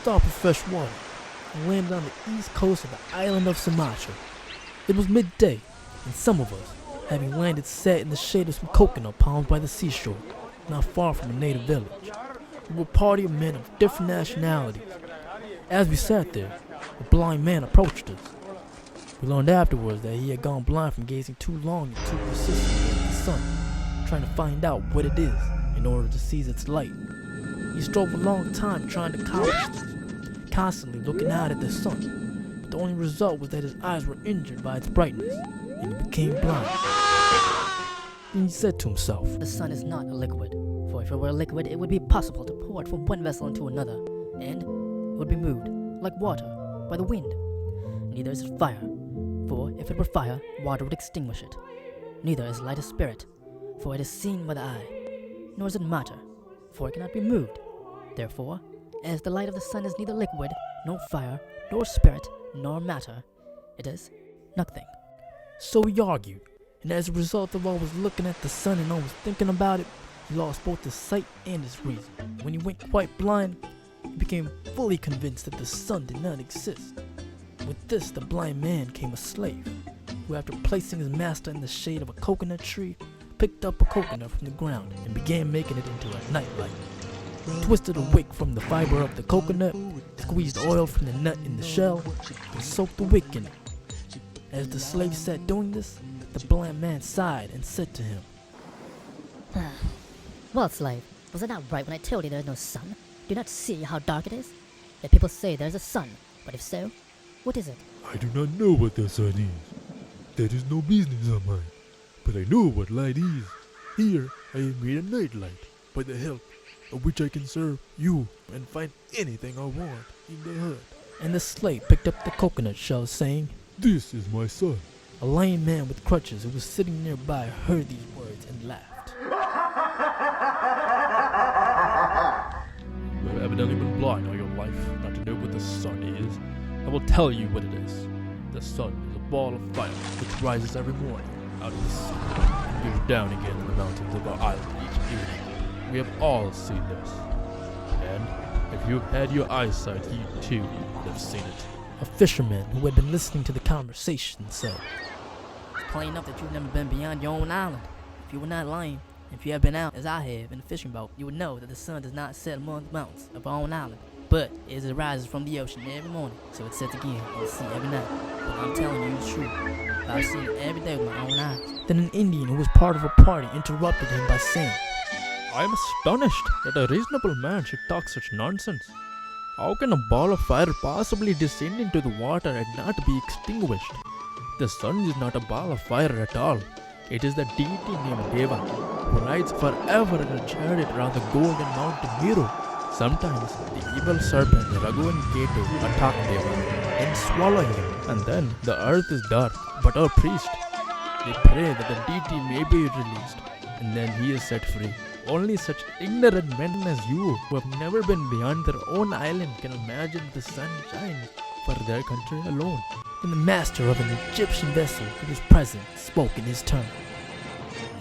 stop for fresh water and landed on the east coast of the island of Sumatra. It was midday, and some of us, having landed, sat in the shade of some coconut palms by the seashore, not far from a native village. We were a party of men of different nationalities. As we sat there, a blind man approached us. We learned afterwards that he had gone blind from gazing too long and too persistently at the sun, trying to find out what it is in order to seize its light. He strove a long time trying to accomplish this, constantly looking out at the sun, but the only result was that his eyes were injured by its brightness, and he became blind. Then he said to himself, The sun is not a liquid, for if it were a liquid, it would be possible to pour it from one vessel into another, and it would be moved, like water, by the wind. Neither is it fire, for if it were fire, water would extinguish it. Neither is light a spirit, for it is seen by the eye. Nor is it matter, for it cannot be moved. Therefore, as the light of the sun is neither liquid, nor fire, nor spirit, nor matter, it is nothing. So he argued, and as a result of always looking at the sun and always thinking about it, he lost both his sight and his reason. When he went quite blind, he became fully convinced that the sun did not exist. With this, the blind man became a slave, who after placing his master in the shade of a coconut tree, picked up a coconut from the ground and began making it into a nightlight. He twisted a wick from the fiber of the coconut, squeezed oil from the nut in the shell, and soaked the wick in it. As the slave sat doing this, the blind man sighed and said to him, Well, slave, was I not right when I told you there is no sun? Do you not see how dark it is? Yet people say there is a sun, but if so, what is it? I do not know what the sun is. That is no business of mine. But I know what light is. Here I have made a night light, by the help of which I can serve you and find anything I want in the hut. And the slave picked up the coconut shell, saying, This is my son. A lame man with crutches who was sitting nearby heard these words and laughed. You have evidently been blind all your life not to know what the sun is. I will tell you what it is. The sun is a ball of fire which rises every morning out of the sea and goes down again in the mountains of our island each evening. We have all seen this. And if you have had your eyesight, you too would have seen it. A fisherman who had been listening to the conversation said, It's plain enough that you've never been beyond your own island. If you were not lying, if you have been out, as I have, in a fishing boat, you would know that the sun does not set among the mountains of our own island, but as it rises from the ocean every morning, so it sets again in the sea every night. But I'm telling you it's true. I've seen it every day with my own eyes. Then an Indian who was part of a party interrupted him by saying, I am astonished that a reasonable man should talk such nonsense. How can a ball of fire possibly descend into the water and not be extinguished? The sun is not a ball of fire at all. It is the deity named Deva, who rides forever in a chariot around the golden mountain Meru. Sometimes the evil serpent Raghu and Ketu attack Deva and swallow him, and then the earth is dark. But our priest, they pray that the deity may be released, and then he is set free. Only such ignorant men as you, who have never been beyond their own island, can imagine the sun shines for their country alone. And the master of an Egyptian vessel who was present spoke in his turn.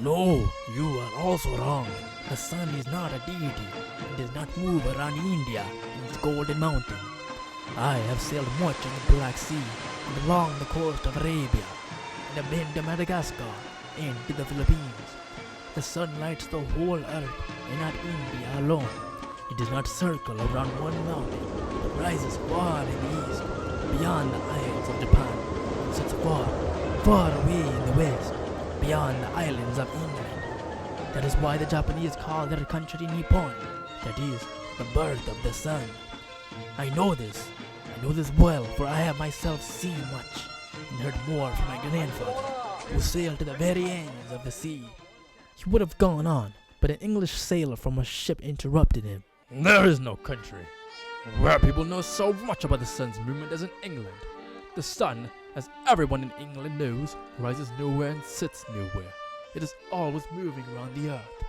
No, you are also wrong. The sun is not a deity. It does not move around India in its golden mountain. I have sailed much on the Black Sea and along the coast of Arabia, and have been to Madagascar and to the Philippines. The sun lights the whole earth and not India alone. It does not circle around one mountain, but rises far in the east, beyond the isles of Japan, and sets far, far away in the west, beyond the islands of England. That is why the Japanese call their country Nippon, that is, the birth of the sun. I know this well, for I have myself seen much, and heard more from my grandfather, who sailed to the very ends of the sea. He would have gone on, but an English sailor from a ship interrupted him. There is no country where people know so much about the sun's movement as in England. The sun, as everyone in England knows, rises nowhere and sets nowhere. It is always moving around the earth.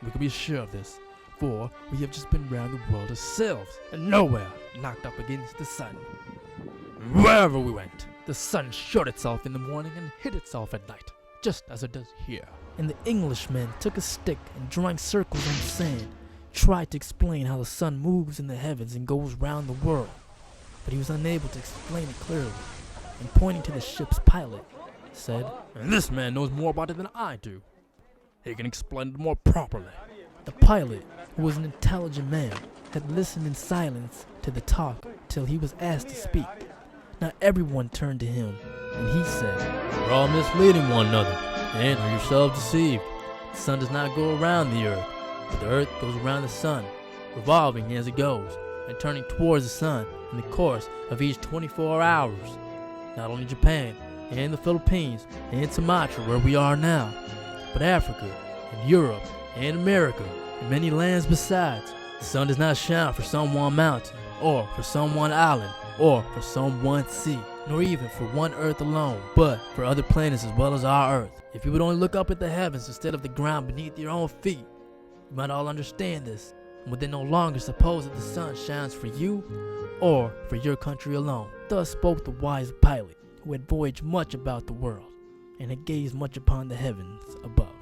We can be sure of this, for we have just been round the world ourselves, and nowhere knocked up against the sun. Wherever we went, the sun showed itself in the morning and hid itself at night, just as it does here. And the Englishman took a stick and drawing circles on the sand, tried to explain how the sun moves in the heavens and goes round the world, but he was unable to explain it clearly, and pointing to the ship's pilot, said, And this man knows more about it than I do. He can explain it more properly. The pilot, who was an intelligent man, had listened in silence to the talk till he was asked to speak. Now everyone turned to him, and he said, You're all misleading one another, and are yourselves deceived. The sun does not go around the earth, but the earth goes around the sun, revolving as it goes, and turning towards the sun in the course of each 24 hours. Not only Japan, and the Philippines, and Sumatra where we are now, but Africa, and Europe, and America, and many lands besides. The sun does not shine for some one mountain, or for some one island, or for some one sea, nor even for one earth alone, but for other planets as well as our earth. If you would only look up at the heavens instead of the ground beneath your own feet, you might all understand this, and would then no longer suppose that the sun shines for you, or for your country alone. Thus spoke the wise pilot, who had voyaged much about the world, and had gazed much upon the heavens above.